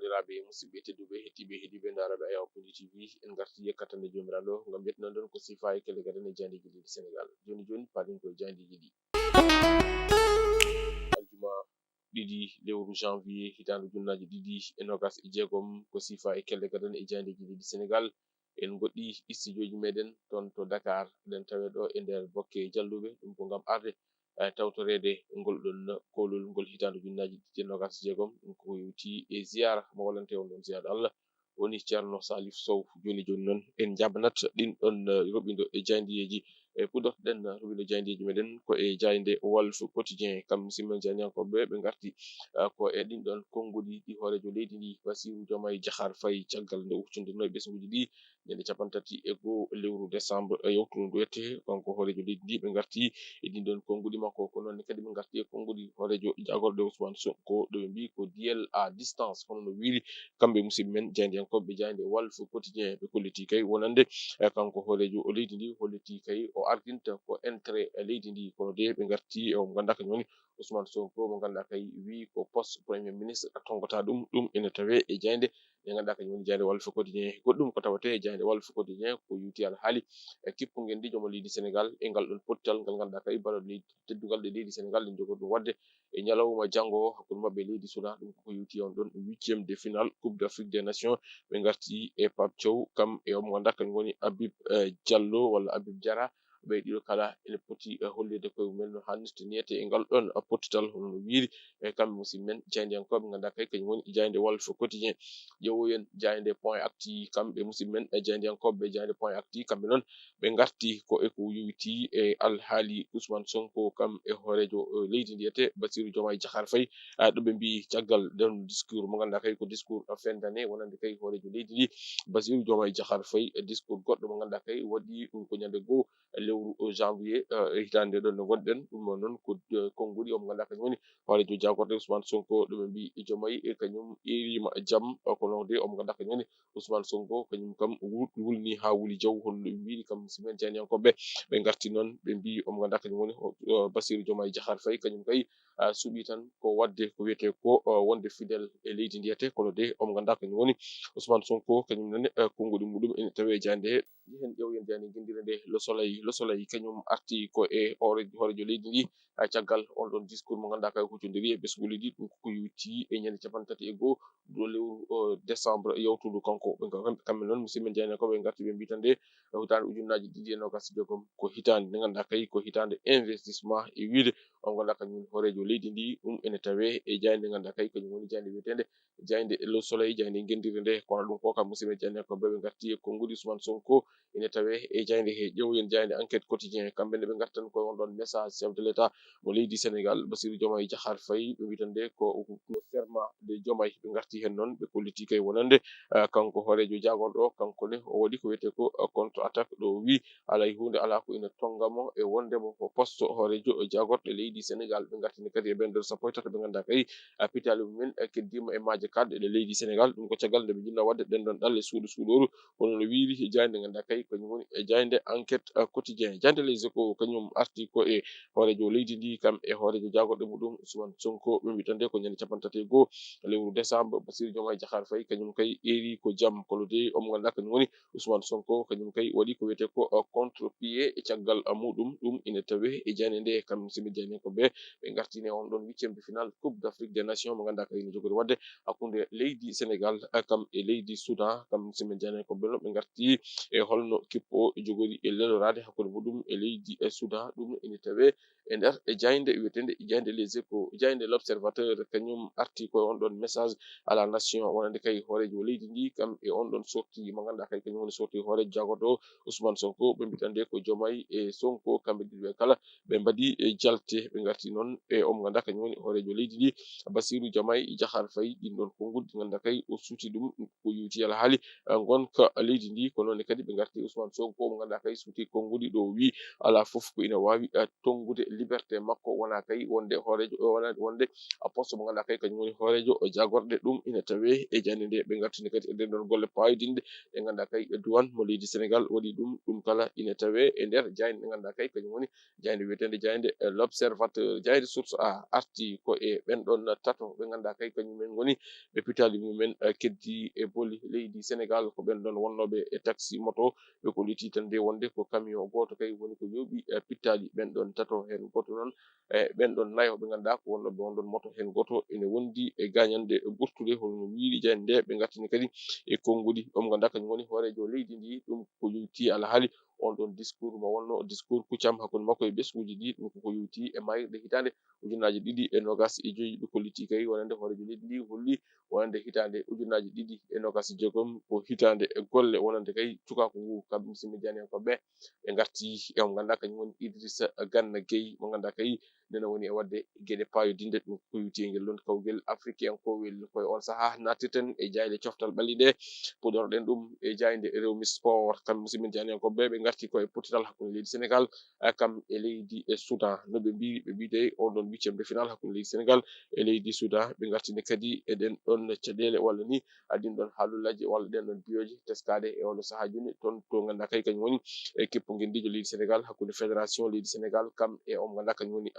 bandiraɓe musidɓe tedduɓe hettiɓe heeɗiɓe daraɓe Ayaw.tv en garti yekkatande jomiraɗo ngam yettinon ɗon ko sifa e kelle gaden e jandiji ɗi Sénégal joni paɗen koye jandiji ɗi aljuma ɗiɗi lewru janvier hitande junnaji ɗiɗi e nogas e jeegom ko sifa e kelle gaden e jandiji ɗi Sénégal en goɗɗi studio meɗen ton to Dakar eɗen tawe ɗo e nder bokke jalluɓe ɗum ko ngam arde tawtorede ngol ɗon kolol ngol hitande junnaji ɗiɗi e nogas jeegom ɗum ko yewti e ziyara mo walante on ɗon ziyara Allah woni Ceerno Salif Sow joni noon en jabanat ɗin ɗon roɓindo e jandiyeji e puɗɗortoɗen roɓindo jandiyeji meɗen ko e jayde Walf Quotidien kam musidɓe jandiyankoɓe ɓe garti ko e ɗin ɗon konngudi ɗi hoorejo leydi ndi Bassirou Diomaye Diakhar Faye caggal nde huccondirno e ɓesguji ɗi ñande 31 lewru décembre yewtudu ndu wette kanko hoorejo leydi ndi ɓe garti e ɗin ɗon konngudi makko ko noon kadi ɓe garti e konngudi hoorejo jagorɗo Ousmane Sonko ɗo ɓe mbi ko diyel à distance hono no wiiri kamɓe musidɓe men jandiyankoɓe jayde Walf Quotidien ɓe kolliti kay wonande kanko hoorejo o leydi ndi holliti kay o ardinta ko intérêt leydi ndi kono de ɓe garti e o ganda kañum woni Ousmane Sonko mo ganduɗa kay wi ko poste premier ministre tongota ɗum ene tawe e jayde ɓe ganduɗa kañum woni jayde Walf Quotidien goɗɗum ko tawate e jayde Walf Quotidien ko yuti alhaali kippugel ndi jomo leydi Sénégal e ngal ɗon pottal ngal ganduɗa kay balɗe leydi teddugal ɗe leydi Sénégal ɗe jogori ɗum wadde e ñalawma janggo hakkude mabɓe leydi Soudan ɗum ko yuti on ɗon 8e de finale Coupe d'Afrique des Nations ɓe garti e Pape Thiaw kam e omo ganduɗa kañum woni Habib Diallo walla Habib Diarra ɓe ɗiɗo kala ene poti hollide koye mumen no hannirta niyete e ngal ɗon pottal hono no wiiri e kamɓe musidɓe men jandiyankoɓe ganduɗa kay kañum woni jayde Walf Quotidien ƴeewoyen jayde Point Actu kamɓe musidɓe men jandiyankoɓe jayde Point Actu kamɓe noon ɓe garti ko e ko yowiti e alhaali Ousmane Sonko kam e hoorejo leydi ndiyete Bassirou Diomaye Diakhar Faye ɗo ɓe mbi caggal nden discours mo ganduɗa kay ko discours fin d'année wonande kay hoorejo leydi ndi Bassirou Diomaye Diakhar Faye discours goɗɗo mo ganduɗa kay waɗi ɗum ko ñande goo lewru janvier hitande ɗon no gonɗen ɗum noon ko konngudi omo ganduɗa kañum woni hoorejo jagorɗo Ousmane Sonko ɗo ɓe mbi Diomaye e kañum erima jaam kono de omo ganduɗa kañum woni Ousmane Sonko kañum kam wulni ha wuli jaw hono ɓe mbi kam simen jandiyankoɓe ɓe garti noon ɓe mbi omo ganduɗa kañum woni Bassirou Diomaye Diakhar Faye kañum kay suuɓi tan ko wadde ko wiyete ko wonde fidèle e leydi ndiyete kono de omo ganduɗa kañum woni Ousmane Sonko kañum nane konngudi muɗum ene tawe jande hen ƴeewen jande guindire nde Le Soleil kañum arti ko e hoorejo leydi ndi caggal on ɗon discours mo ganduɗa kay huccodiri e ɓesguli ɗi ɗum ko yuti e ñande 31 do lewru décembre yawtudu kanko kamɓe noon musidɓe jandiyankoɓe garti ɓe mbi tan de hitande ujunnaji ɗiɗi e nogas jeegom ko hitande nde ganduɗa kay ko hitande investissement e wiide on ganduɗa kañum woni hoorejo leydi ndi ɗum ene tawe e jayde nde ganduɗa kay kañum woni jayde wiyetede jayde Le Soleil jayde guendire nde kono ɗum ko kam musidɓe jandiyankoɓe ɓe garti e konngudi Ousmane Sonko ene tawe e jayde he ƴeewoyen jayde Enquête Quotidien kamɓe ne ɓe gartan koye on ɗon message chef de l'état mo leydi Sénégal Bassirou Diomaye Diakhar Faye ɓe mbi tan de ko serment de Diomaye ɓe garti hen noon ɓe kolliti kay wonande kanko hoorejo jagorɗo kanko ne o waɗi ko wiyete ko contre attaque ɗo wi alay hunde ala ko ina tongamo e wondemo ko poste hoorejo jagorɗo leydi Sénégal ɓe gartini kadi e ɓen nder 13 ɓe ganduɗa kay pitali mumen keddima e maaje kadɗe ɗe leydi Sénégal ɗum ko caggal nde ɓe jinno wadde ɗen ɗon ɗalle suuɗoru hono no wiiri jayde ganduɗa kay kañum woni jayde Enquête Quotidien jayde Les Échos kañum arti ko e hoorejo leydi ndi kam e hoorejo jagorɗo muɗum Ousmane Sonko ɓe mbi tan de ko ñande 31 lewru décembre Bassirou Diomaye Diakhar Faye kañum kay eri ko jaam kono de omo ganduɗa kañum woni Ousmane Sonko kañum kay waɗi ko wiyete ko contre-pied e caggal muɗum ɗum ine tawe e jayde nde kam musidɓe jandiyankoɓe ɓe gartine on ɗon 8e de finale Coupe d'Afrique des Nations mo ganduɗa kay ne jogori wadde hakkude leydi Sénégal kam e leydi Soudan kam musidɓe jandiyankoɓe ɓe garti e holno kippo jogori e lelorade hakkude muɗum e leydi e Soudan ɗum ene tawe e nder e jayde wiyetende jayde Les Échos jayde L'Observateur kañum arti koye on ɗon message à la nation wonande kay hoorejo leydi ndi kam e on ɗon sorti mo ganduɗa kay kañum woni sorti hoorejo jagorɗo Ousmane Sonko ɓe mbi tan de ko Diomaye e Sonko kamɓe ɗiɗo ɓe kala ɓe mbaɗi e jalte ɓe garti noon e omo ganduɗa kañum woni hoorejo leydi ndi Bassirou Diomaye Diakhar Faye ɗin ɗon konngudi ganduɗa kay o suuti ɗum ko yuti alhaali gonka leydi ndi ko noon kadi ɓe garti Ousmane Sonko mo ganduɗa kay suuti konngudi ɗo wi ala foof ko ina wawi tongude liberté makko wona kay wonde horejo wonde poste mo ganduɗa kay kañum woni horejo jagorɗe ɗum ina tawe e jande nde ɓe gartini kadi e nder ɗon golle payodinde ɗe ganduɗa kay duwan mo leydi Sénégal waɗi ɗum kala ina tawe e nder jayde nde ganduɗa kay kañum woni jayde wiyetende jayde l'observateur jayde source a arti ko e ɓen ɗon tato ɓe ganduɗa kay kañumen goni ɓe pitali mumen keddi e boli leydi Sénégal ko ɓen ɗon wonnoɓe e taxi moto ɓe kolliti tan nde wonde ko camion goto kay woni ko yooɓi pittali ɓen ɗon tato hen goto noon e ɓen ɗon nayo ɓe ganduɗa ko wonnoɓe on ɗon moto hen goto ene wondi e gagnande ɓurtude holno wiiri jayde nde ɓe gartini kadi e konngudi ɗum ganduɗa kañum woni horejo leydi ndi ɗum ko yowti alhaali on ɗon discours mo wonno discours kuccam hakkude makko e ɓesguji ɗi ɗum koko yowti e mayirɗe hitande ujunaje ɗiɗi e nogas e joyyi ɓe kolliti kay wonande horejo leydi ndi holli wonande hitande ujunaje ɗiɗi e nogas e jeegom ko hitande e golle wonande kay cukako ngu kamɓe musidɓe janiyankoɓe ɓe garti e mo ganduɗa kañum woni Idrissa Gana Gueye mo ganduɗa kay nena woni e wadde gueɗe payodinde ɗum ko yowti ngel ɗon kawguel africain kowel koye on saaha nattirten e jayde coftal ɓalliɗe puɗorɗen ɗum e jayde rewmi sport kamɓe musidɓe janiyankoɓe ɓe garti koye pottital hakkude leydi Sénégal kam e leydi e Soudan no ɓe mbi ɓe mbite on ɗon huitiéme de finale hakkude leydi Sénégal e leydi Soudan ɓe gartini kadi eɗen ɗon caɗele walla ni adin ɗon haalullaji walla ɗen ɗon biyoji teskade e oɗo saaha joni toon to ganduɗa kay kañum woni e kippo guindijo leydi Sénégal hakkude fédération leydi Sénégal kam e on ganduɗa kañum woni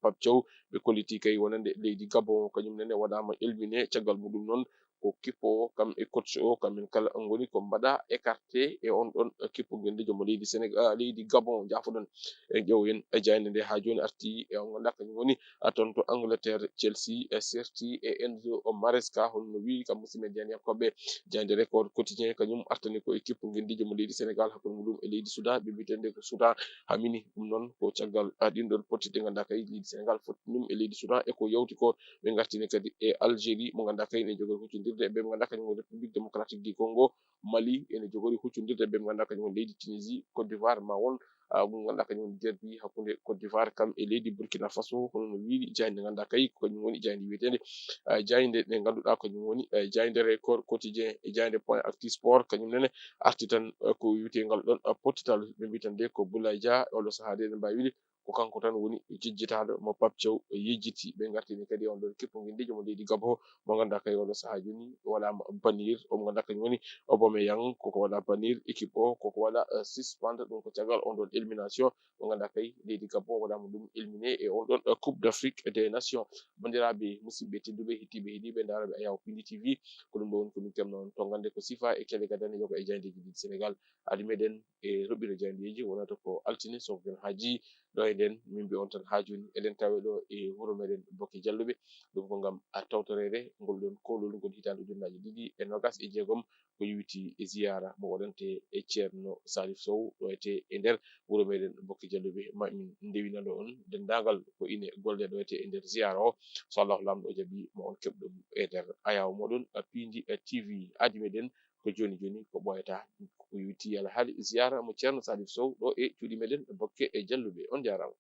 Pape Thiaw ɓe kolliti kay wonande leydi Gabon kañum nene waɗama éliminé caggal muɗum noon ko kippo kam e coach o kamɓen kala goni ko mbaɗa écarté e on ɗon kippo guindijo mo leydi Sénégal leydi Gabon jafoɗon e ƴeewoyen e jayde nde ha joni arti e on ganduɗa kañum woni toon to Angleterre Chelsea e certi e Enzo Maresca holno wi kam musidɓe janiyankoɓe jayde record quotidien kañum artani ko équipe guindijo mo leydi Sénégal hakkude muɗum e leydi Soudan ɓe mbitende ko Soudan hamini ɗum noon ko caggal ɗin ɗon potti ɗe ganduɗa kay leydi Sénégal fottinum e leydi Soudan e ko yawti ko ɓe gartini kadi e Algérie mo ganduɗa kay ne jogori huccodirde ɓe mo ganduɗa kañum woni République démocratique du Congo Mali ene jogori huccodirde ɓe mo ganduɗa kañum woni leydi Tunisie Côte d'Ivoire ma won ɗum ganduɗa kañum woni derby hakkude Côte d'Ivoire kam e leydi Burkina Faso hono no wiiri jayde nde ganduɗa kay kañum woni jayde wiyetende jayde nde ganduɗa kañum woni jayde record quotidien e jayde point actu sport kañum nene arti tan ko wiyetegal ɗon pottital ɓe mbi tan nde ko Boulaye Dia oɗo saaha nde mbawi wiide ko kanko tan woni jejjitaɗo mo Pape Thiaw yejjiti ɓe gartini kadi on ɗon kippo guindijo mo leydi Gabon mo ganduɗa kay oɗo saaha joni waɗama bannir omo ganduɗa kañum woni Aubameyang koko waɗa bannir équipe o koko waɗa suspendre ɗum ko caggal on ɗon élimination mo ganduɗa kay leydi Gabon waɗama ɗum éliminé e on ɗon coupe d'Afrique des nations bandiraɓe musidɓe tedduɓe hettiɓe heeɗiɓe daraɓe Ayaw Pindi TV ko ɗum ɗo woni komin kemno to gande ko sifa e kelle gadane yoga e jaydeji ɗi Sénégal adi meɗen e roɓɓire jaydeji wonata ko altine soggen haji ɗo e nden min mbi on tan ha joni eɗen tawe ɗo e wuuro meɗen Boki Jalluɓe ɗum ko gam tawtorede ngol ɗon kolol ngol hitande ujunnaje ɗiɗi e nogas e jeegom ko yewti e ziyara mo waɗante e ceerno Salif Sow ɗo ete e nder wuuro meɗen Boki Jalluɓe ma min ndewinano on dendagal ko ine golle ɗo ete e nder ziyara o so Allahu lamɗo jaaɓi mo on keɓɗum e nder ayaw moɗon Pindi TV adi meɗen ko joni joni ko ɓoyata ko yewti alhaali ziyara mo ceerno Salif Sow ɗo e cuuɗi meɗen Bokke e Jalluɓe on jarama